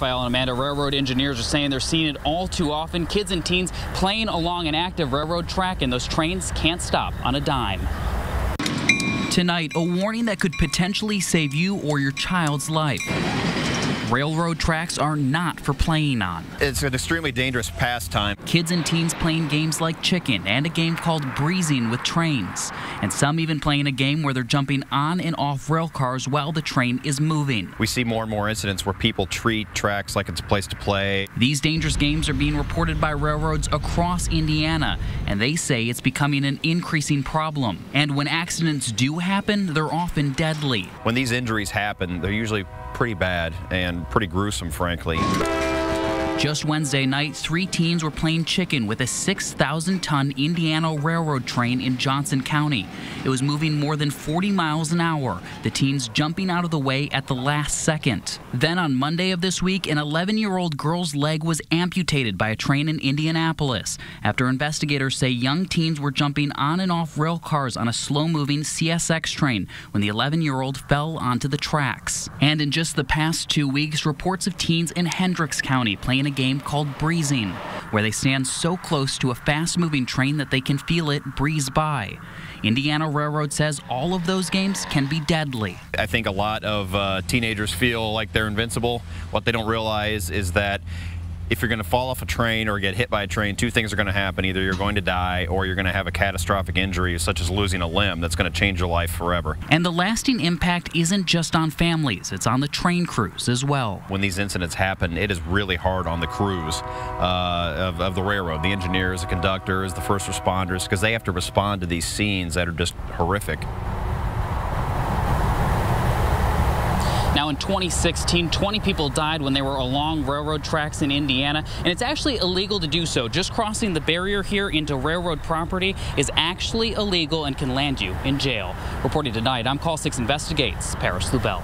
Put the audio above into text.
Raphael and Amanda, railroad engineers are saying they're seeing it all too often. Kids and teens playing along an active railroad track, and those trains can't stop on a dime. Tonight, a warning that could potentially save you or your child's life. Railroad tracks are not for playing on. It's an extremely dangerous pastime. Kids and teens playing games like chicken and a game called breezing with trains. And some even playing a game where they're jumping on and off rail cars while the train is moving. We see more and more incidents where people treat tracks like it's a place to play. These dangerous games are being reported by railroads across Indiana, and they say it's becoming an increasing problem. And when accidents do happen, they're often deadly. When these injuries happen, they're usually pretty bad and pretty gruesome, frankly. Just Wednesday night, 3 teens were playing chicken with a 6,000-ton Indiana Railroad train in Johnson County. It was moving more than 40 miles an hour, the teens jumping out of the way at the last second. Then on Monday of this week, an 11-year-old girl's leg was amputated by a train in Indianapolis after investigators say young teens were jumping on and off rail cars on a slow-moving CSX train when the 11-year-old fell onto the tracks. And in just the past 2 weeks, reports of teens in Hendricks County playing a game called breezing, where they stand so close to a fast-moving train that they can feel it breeze by. Indiana Railroad says all of those games can be deadly. I think a lot of teenagers feel like they're invincible. What they don't realize is that if you're going to fall off a train or get hit by a train, 2 things are going to happen. Either you're going to die or you're going to have a catastrophic injury, such as losing a limb, that's going to change your life forever. And the lasting impact isn't just on families, it's on the train crews as well. When these incidents happen, it is really hard on the crews of the railroad, the engineers, the conductors, the first responders, because they have to respond to these scenes that are just horrific. Now in 2016, 20 people died when they were along railroad tracks in Indiana, and it's actually illegal to do so. Just crossing the barrier here into railroad property is actually illegal and can land you in jail. Reporting tonight, I'm Call 6 Investigates, Paris Lubell.